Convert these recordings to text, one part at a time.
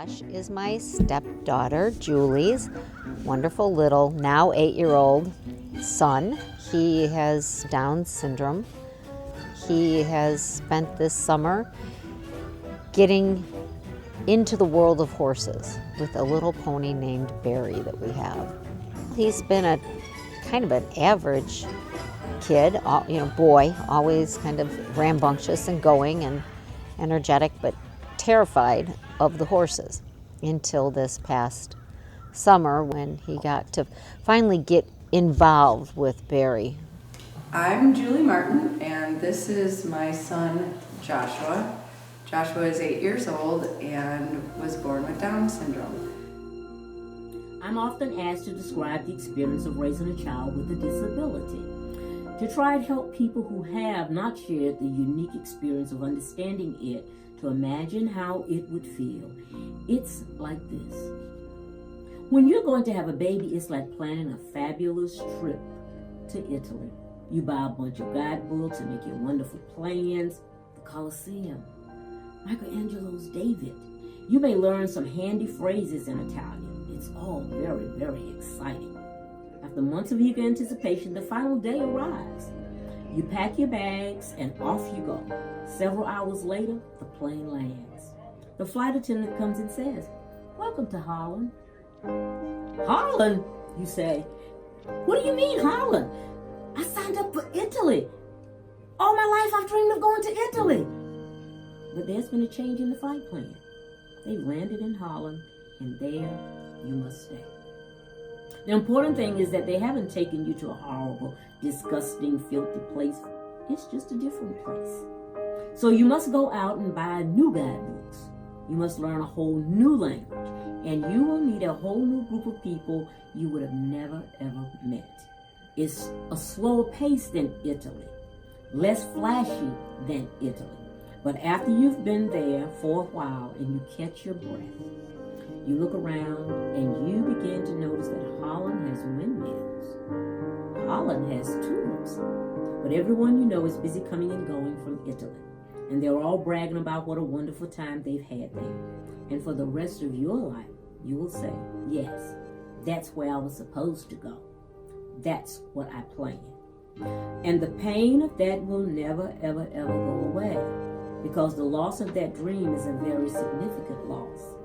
Josh is my stepdaughter, Julie's wonderful little, now 8-year-old son. He has Down syndrome. He has spent this summer getting into the world of horses with a little pony named Barry that we have. He's been a kind of an average kid, boy, always kind of rambunctious and going and energetic, but terrified of the horses until this past summer when he got to finally get involved with Barry. I'm Julie Martin, and this is my son, Joshua. Joshua is 8 years old and was born with Down syndrome. I'm often asked to describe the experience of raising a child with a disability, to try and help people who have not shared the unique experience of understanding it to imagine how it would feel. It's like this. When you're going to have a baby, it's like planning a fabulous trip to Italy. You buy a bunch of guidebooks and make your wonderful plans. The Colosseum, Michelangelo's David. You may learn some handy phrases in Italian. It's all very, very exciting. After months of eager anticipation, the final day arrives. You pack your bags and off you go. Several hours later, the plane lands. The flight attendant comes and says, "Welcome to Holland." "Holland?" you say. "What do you mean, Holland? I signed up for Italy. All my life I've dreamed of going to Italy." But there's been a change in the flight plan. They've landed in Holland, and there you must stay. The important thing is that they haven't taken you to a horrible, disgusting, filthy place. It's just a different place. So you must go out and buy new guidebooks. You must learn a whole new language, and you will meet a whole new group of people you would have never, ever met. It's a slower pace than Italy, less flashy than Italy. But after you've been there for a while and you catch your breath, you look around and you begin to notice that Holland has windmills. Holland has tulips. But everyone you know is busy coming and going from Italy. And they're all bragging about what a wonderful time they've had there. And for the rest of your life, you will say, "Yes, that's where I was supposed to go. That's what I planned." And the pain of that will never, ever, ever go away, because the loss of that dream is a very significant loss.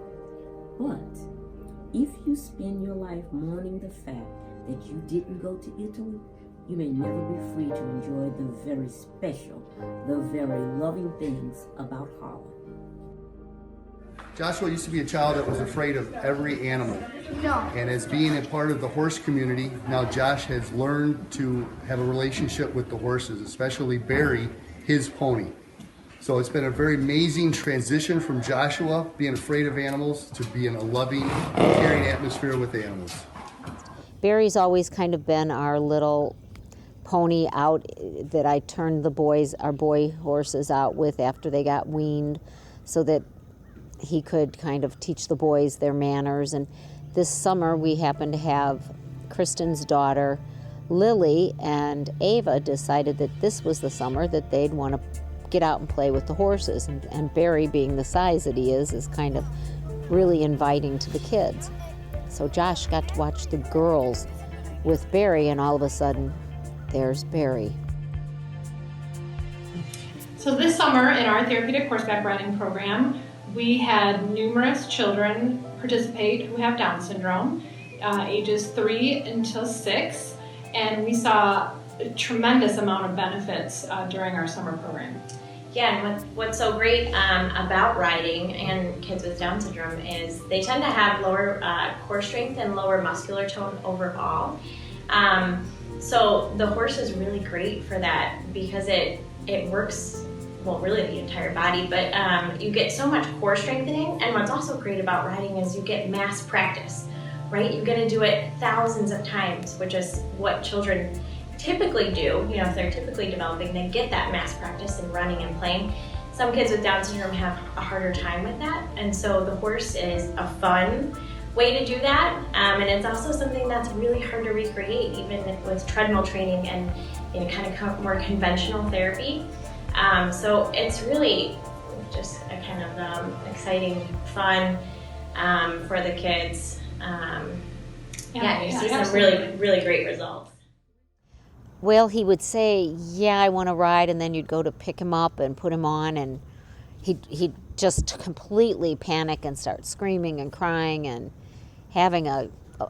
But if you spend your life mourning the fact that you didn't go to Italy, you may never be free to enjoy the very special, the very loving things about Holland. Joshua used to be a child that was afraid of every animal. And as being a part of the horse community, now Josh has learned to have a relationship with the horses, especially Barry, his pony. So it's been a very amazing transition from Joshua being afraid of animals to being a loving, caring atmosphere with animals. Barry's always kind of been our little pony out that I turned our boy horses out with after they got weaned, so that he could kind of teach the boys their manners. And this summer we happened to have Kristen's daughter, Lily, and Ava decided that this was the summer that they'd want to get out and play with the horses. And Barry, being the size that he is kind of really inviting to the kids. So Josh got to watch the girls with Barry, and all of a sudden, there's Barry. So this summer in our therapeutic horseback riding program, we had numerous children participate who have Down syndrome, ages 3 until 6, and we saw a tremendous amount of benefits during our summer program. Yeah, and what's so great about riding and kids with Down syndrome is they tend to have lower core strength and lower muscular tone overall. So the horse is really great for that because it works, well, really the entire body, but you get so much core strengthening. And what's also great about riding is you get mass practice, right? You get to do it thousands of times, which is what children typically do. If they're typically developing, they get that mass practice in running and playing. Some kids with Down syndrome have a harder time with that, and so the horse is a fun way to do that, and it's also something that's really hard to recreate, even with treadmill training and kind of more conventional therapy. So it's really just a kind of exciting, fun, for the kids. Yeah, you see some absolutely. really great results. Well, he would say, yeah, I want to ride, and then you'd go to pick him up and put him on, and he'd just completely panic and start screaming and crying and having a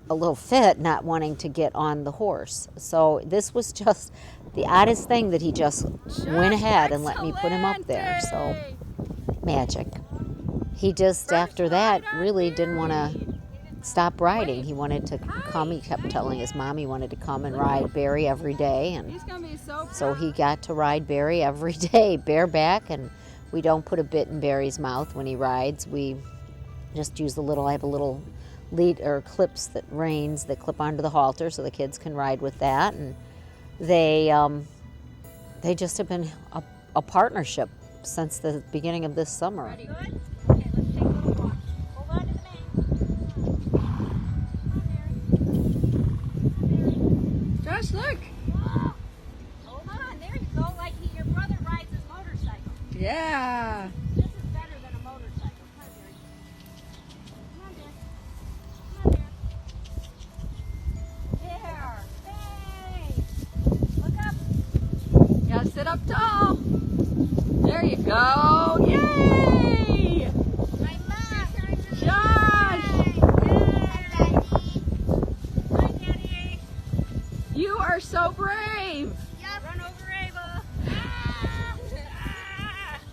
little fit, not wanting to get on the horse. So this was just the oddest thing that he just went ahead and let me put him up there. So magic. He just, after that, really didn't want to stop riding. He wanted to come. He kept telling his mom he wanted to come and ride Barry every day, and so he got to ride Barry every day bareback. And we don't put a bit in Barry's mouth when he rides. We just use I have a little lead or clips that clip onto the halter so the kids can ride with that. And they just have been a partnership since the beginning of this summer. Ready? Good? Okay, let's take a little walk. Hold on to the mane. Josh, look. Oh, hold on. There you go. Like your brother rides his motorcycle. Yeah. This is better than a motorcycle. Come on, Barry. Come on, Barry. Come on, Barry. There. Hey. Look up. You gotta sit up tall. There you go. Yay! My mom. Josh. Hi, Daddy. You are so brave. Yep. Run over Ava.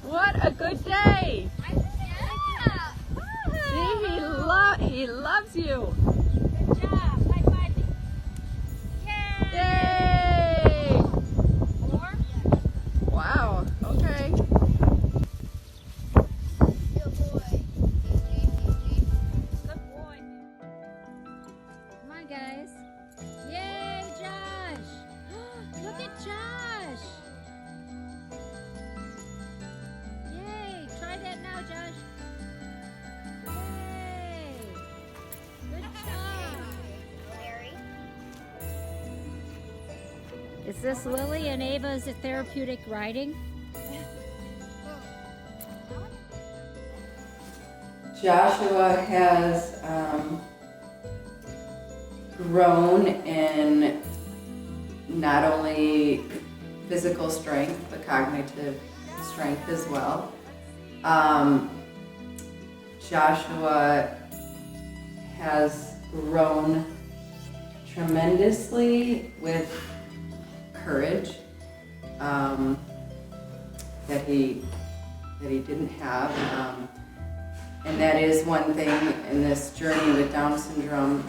What a good day. Yeah. See, he loves you. Good job. High five me. Yay! 4? Wow. Okay. Good boy. Good boy. Come on, guys. Yay, Josh. Look at Josh. Yay. Try that now, Josh. Yay. Good job. Is this Lily and Ava's therapeutic riding? Joshua has grown in not only physical strength, but cognitive strength as well. Joshua has grown tremendously with courage that he didn't have. And that is one thing in this journey with Down syndrome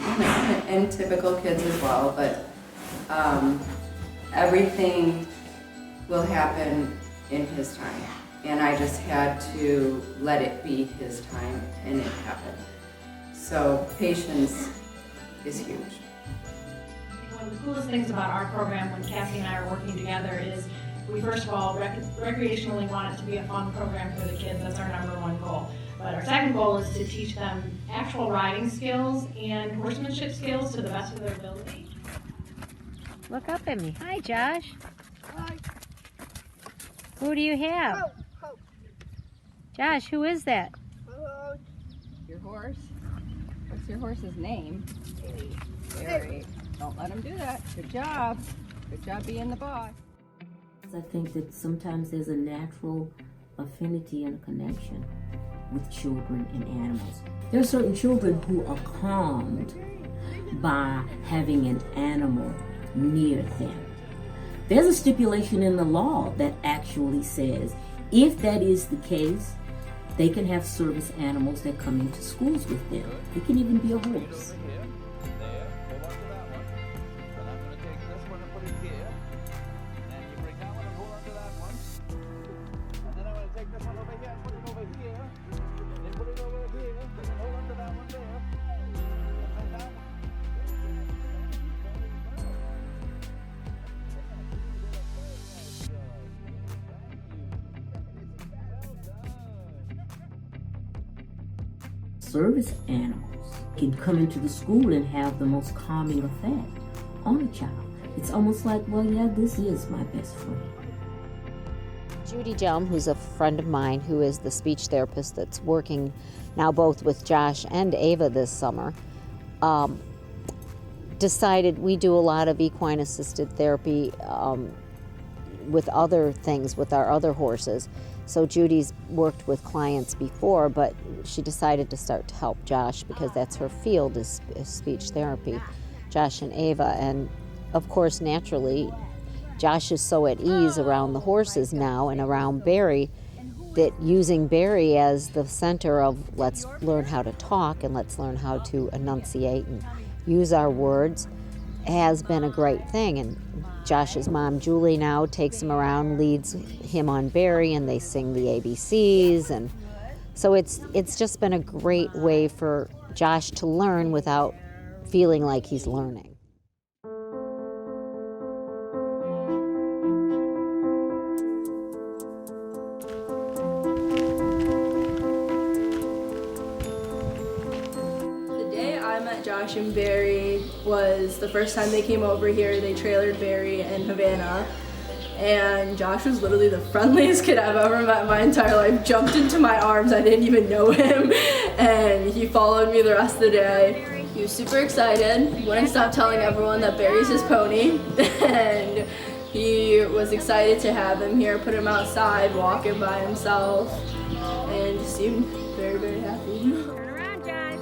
and typical kids as well, but everything will happen in his time. And I just had to let it be his time, and it happened. So patience is huge. One of the coolest things about our program when Cassie and I are working together is we first of all recreationally want it to be a fun program for the kids. That's our #1 goal. But our second goal is to teach them actual riding skills and horsemanship skills to the best of their ability. Look up at me. Hi, Josh. Hi. Who do you have? Josh, who is that? Your horse? What's your horse's name? Barry. Don't let him do that. Good job. Good job being the boss. I think that sometimes there's a natural affinity and a connection with children and animals. There are certain children who are calmed by having an animal near them. There's a stipulation in the law that actually says if that is the case, they can have service animals that come into schools with them. It can even be a horse. Service animals can come into the school and have the most calming effect on a child. It's almost like, well, yeah, this is my best friend. Judy Jelm, who's a friend of mine, who is the speech therapist that's working now both with Josh and Ava this summer, decided we do a lot of equine assisted therapy with other things, with our other horses. So Judy's worked with clients before, but she decided to start to help Josh because that's her field is speech therapy, Josh and Ava. And of course, naturally, Josh is so at ease around the horses now and around Barry that using Barry as the center of let's learn how to talk and let's learn how to enunciate and use our words has been a great thing. And Josh's mom, Julie, now takes him around, leads him on Barry, and they sing the ABCs. And so it's just been a great way for Josh to learn without feeling like he's learning. Josh and Barry was the first time they came over here. They trailered Barry in Havana, and Josh was literally the friendliest kid I've ever met in my entire life. Jumped into my arms, I didn't even know him, and he followed me the rest of the day. He was super excited, wouldn't stop telling everyone that Barry's his pony, and he was excited to have him here, put him outside walking by himself, and just seemed very, very happy. Turn around, Josh.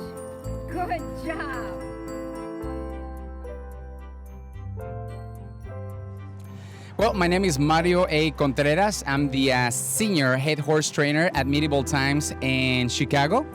Good job. Well, my name is Mario A. Contreras. I'm the senior head horse trainer at Medieval Times in Chicago.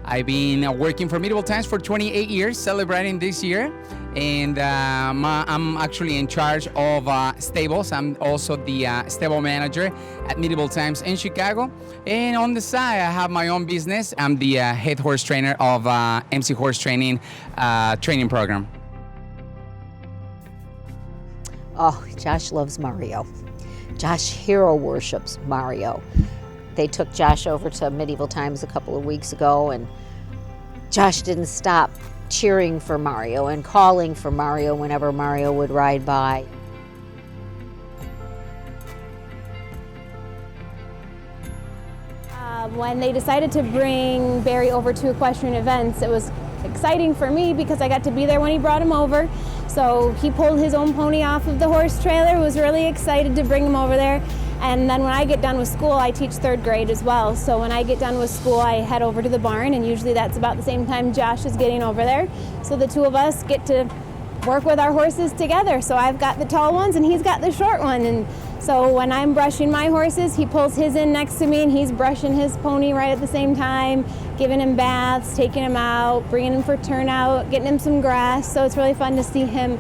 I've been working for Medieval Times for 28 years, celebrating this year. And I'm actually in charge of stables. I'm also the stable manager at Medieval Times in Chicago. And on the side, I have my own business. I'm the head horse trainer of MC Horse Training training program. Oh, Josh loves Mario. Josh hero worships Mario. They took Josh over to Medieval Times a couple of weeks ago, and Josh didn't stop cheering for Mario and calling for Mario whenever Mario would ride by. When they decided to bring Barry over to equestrian events, it was exciting for me because I got to be there when he brought him over. So he pulled his own pony off of the horse trailer, was really excited to bring him over there. And then when I get done with school, I teach third grade as well. So when I get done with school, I head over to the barn, and usually that's about the same time Josh is getting over there. So the two of us get to work with our horses together. So I've got the tall ones and he's got the short one. And so when I'm brushing my horses, he pulls his in next to me and he's brushing his pony right at the same time, giving him baths, taking him out, bringing him for turnout, getting him some grass. So it's really fun to see him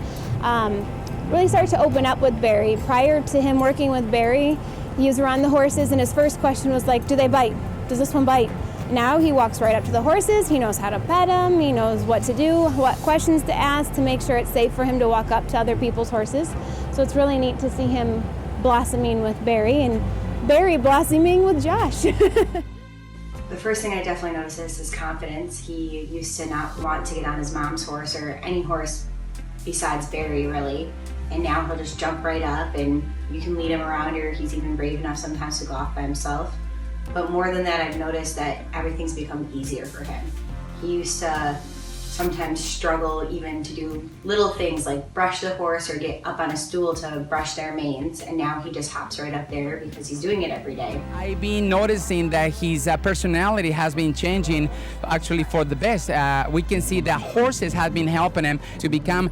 really start to open up with Barry. Prior to him working with Barry, he was around the horses and his first question was like, do they bite? Does this one bite? Now he walks right up to the horses, he knows how to pet them, he knows what to do, what questions to ask to make sure it's safe for him to walk up to other people's horses. So it's really neat to see him blossoming with Barry and Barry blossoming with Josh. The first thing I definitely noticed is his confidence. He used to not want to get on his mom's horse or any horse besides Barry, really. And now he'll just jump right up and you can lead him around, or he's even brave enough sometimes to go off by himself. But more than that, I've noticed that everything's become easier for him. He used to sometimes struggle even to do little things like brush the horse or get up on a stool to brush their manes, and now he just hops right up there because he's doing it every day. I've been noticing that his personality has been changing actually for the best. We can see that horses have been helping him to become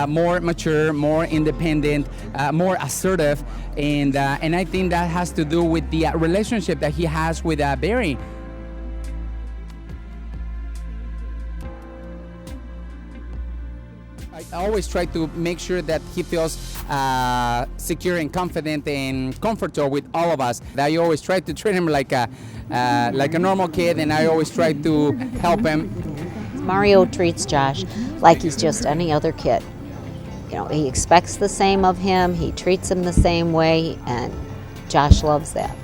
more mature, more independent, more assertive, and I think that has to do with the relationship that he has with Barry. I always try to make sure that he feels secure and confident and comfortable with all of us. I always try to treat him like a normal kid, and I always try to help him. Mario treats Josh like he's just any other kid. You know, he expects the same of him, he treats him the same way, and Josh loves that.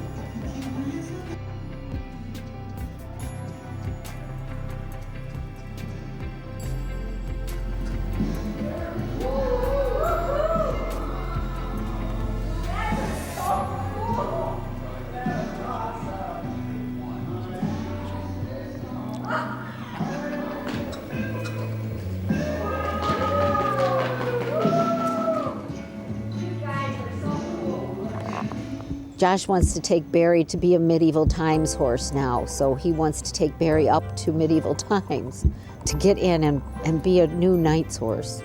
Josh wants to take Barry to be a medieval times horse now, so he wants to take Barry up to medieval times to get in and be a new knight's horse.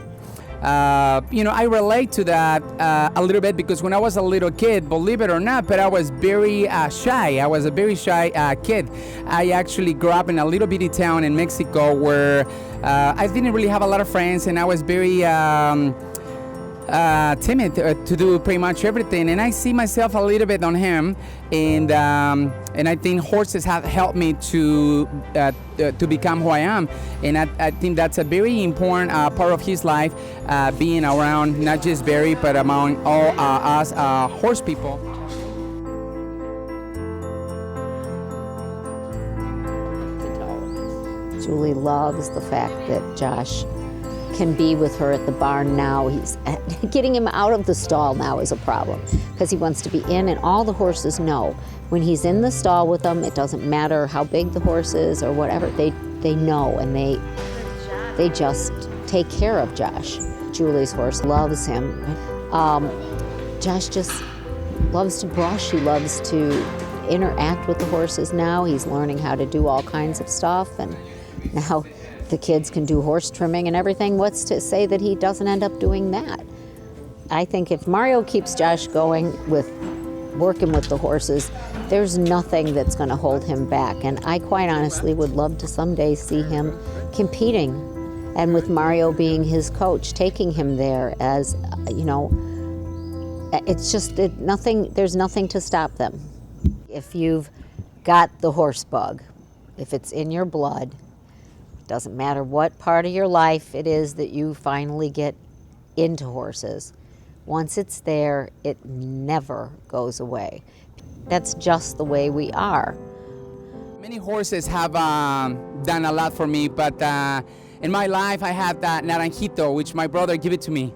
I relate to that a little bit because when I was a little kid, believe it or not, but I was very shy. I was a very shy kid. I actually grew up in a little bitty town in Mexico where I didn't really have a lot of friends, and I was very timid to do pretty much everything, and I see myself a little bit on him, and I think horses have helped me to become who I am, and I think that's a very important part of his life, being around not just Barry but among all us horse people. Julie loves the fact that Josh can be with her at the barn now. He's getting him out of the stall now is a problem because he wants to be in, and all the horses know when he's in the stall with them, it doesn't matter how big the horse is or whatever, they know, and they just take care of Josh. Julie's horse loves him. Josh just loves to brush. He loves to interact with the horses now. He's learning how to do all kinds of stuff, and now the kids can do horse trimming and everything. What's to say that he doesn't end up doing that? I think if Mario keeps Josh going with working with the horses, there's nothing that's going to hold him back. And I quite honestly would love to someday see him competing, and with Mario being his coach, taking him there as, it's just there's nothing to stop them. If you've got the horse bug, if it's in your blood, doesn't matter what part of your life it is that you finally get into horses. Once it's there, it never goes away. That's just the way we are. Many horses have done a lot for me, but in my life I had that Naranjito, which my brother gave it to me.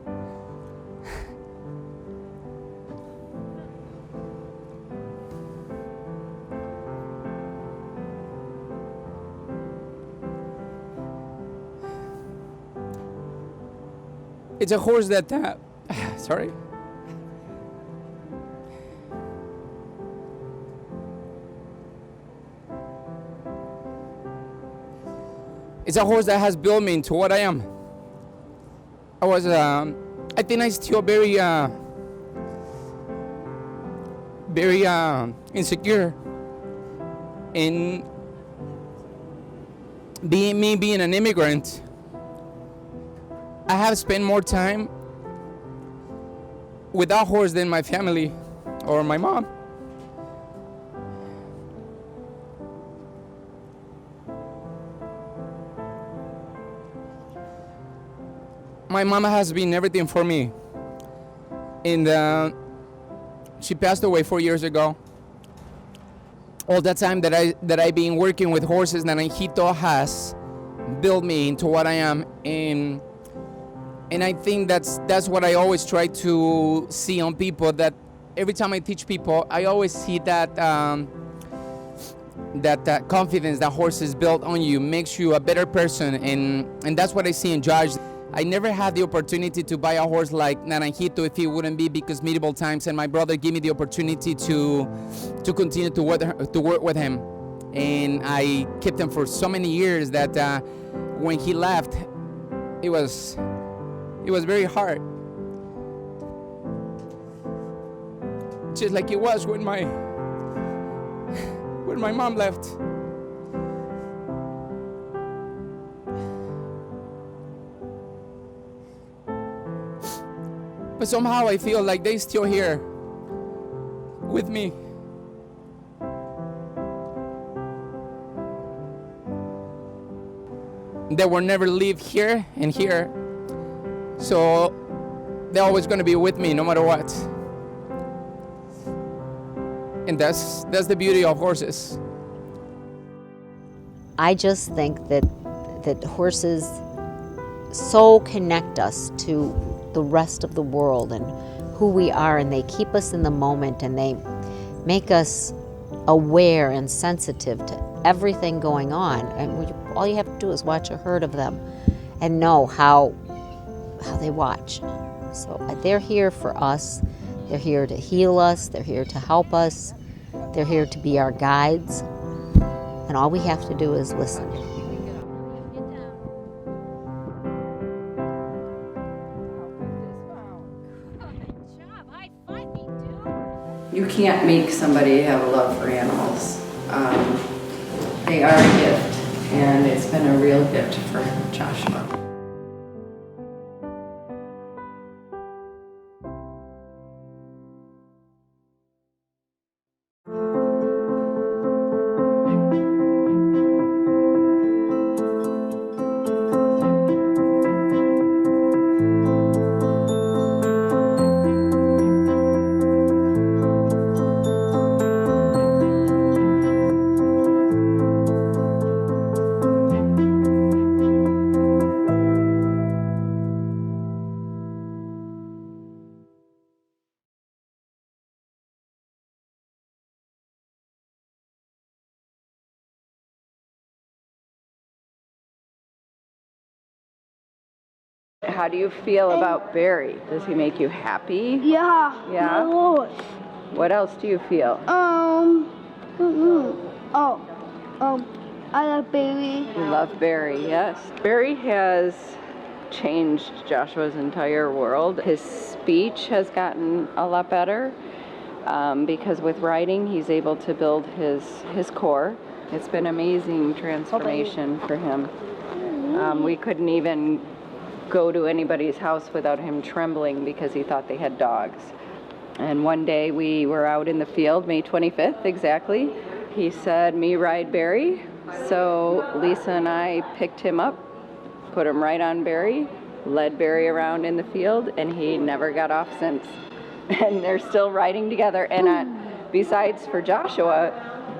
It's a horse that, sorry. It's a horse that has built me into what I am. I think I still very insecure in being an immigrant. I have spent more time with that horse than my family or my mom. My mama has been everything for me, and she passed away 4 years ago. All that time that I've been working with horses, Naranjito has built me into what I am, and I think that's what I always try to see on people, that every time I teach people, I always see that that confidence that horses build on you makes you a better person, and that's what I see in Josh. I never had the opportunity to buy a horse like Naranjito if it wouldn't be because Medieval Times and my brother gave me the opportunity to continue to work with him, and I kept him for so many years that when he left, it was very hard. Just like it was when my mom left. But somehow I feel like they're still here with me. They will never leave here and here. So they're always going to be with me no matter what. And that's the beauty of horses. I just think that horses so connect us to the rest of the world and who we are, and they keep us in the moment, and they make us aware and sensitive to everything going on. And all you have to do is watch a herd of them and know how they watch. So they're here for us. They're here to heal us. They're here to help us. They're here to be our guides. And all we have to do is listen. You can't make somebody have a love for animals. They are a gift, and it's been a real gift for Joshua. How do you feel about Barry? Does he make you happy? Yeah. Yeah? What else do you feel? I love Barry. You love Barry, yes. Barry has changed Joshua's entire world. His speech has gotten a lot better because with riding he's able to build his core. It's been an amazing transformation for him. We couldn't even go to anybody's house without him trembling because he thought they had dogs. And one day we were out in the field, May 25th exactly. He said, "Me ride Barry." So Lisa and I picked him up, put him right on Barry, led Barry around in the field, and he never got off since. And they're still riding together. And besides for Joshua,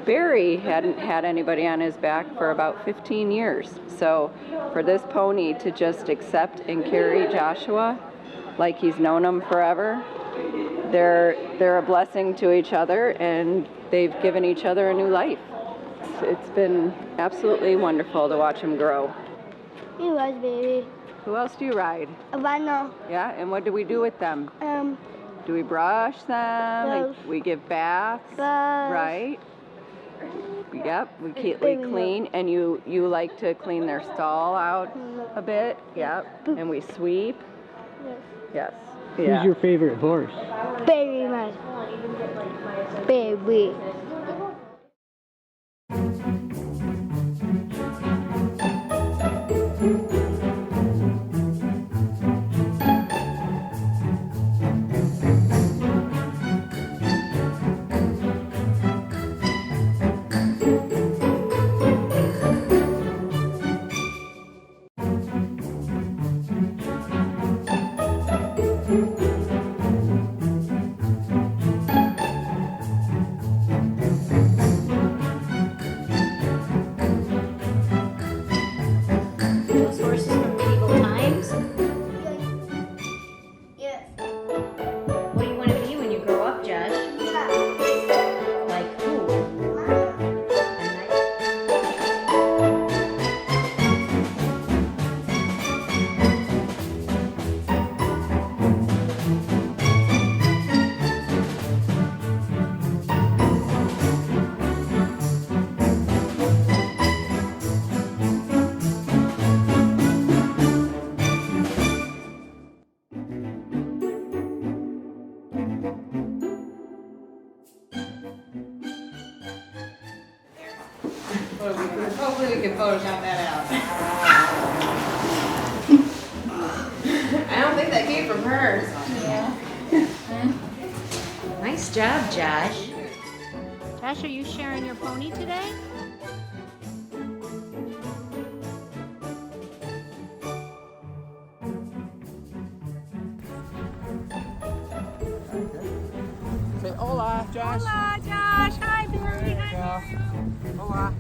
Barry hadn't had anybody on his back for about 15 years. So for this pony to just accept and carry Joshua like he's known him forever, they're a blessing to each other, and they've given each other a new life. It's been absolutely wonderful to watch him grow. He was baby. Who else do you ride? Avana. Yeah, and what do we do with them? Do we brush them? Yes. We give baths, right? Yep, we clean, and you like to clean their stall out a bit. Yep, and we sweep. Yes. Yeah. Who's your favorite horse? Baby, my baby. Those horses from medieval times. Yes. What do you want to be when you grow up, Josh? Like who? Hopefully we can Photoshop that out. I don't think that came from her. Yeah. Nice job, Josh. Josh, are you sharing your pony today? Say hola, Josh. Hola, Josh. Hi, Barry. There you go. Hola.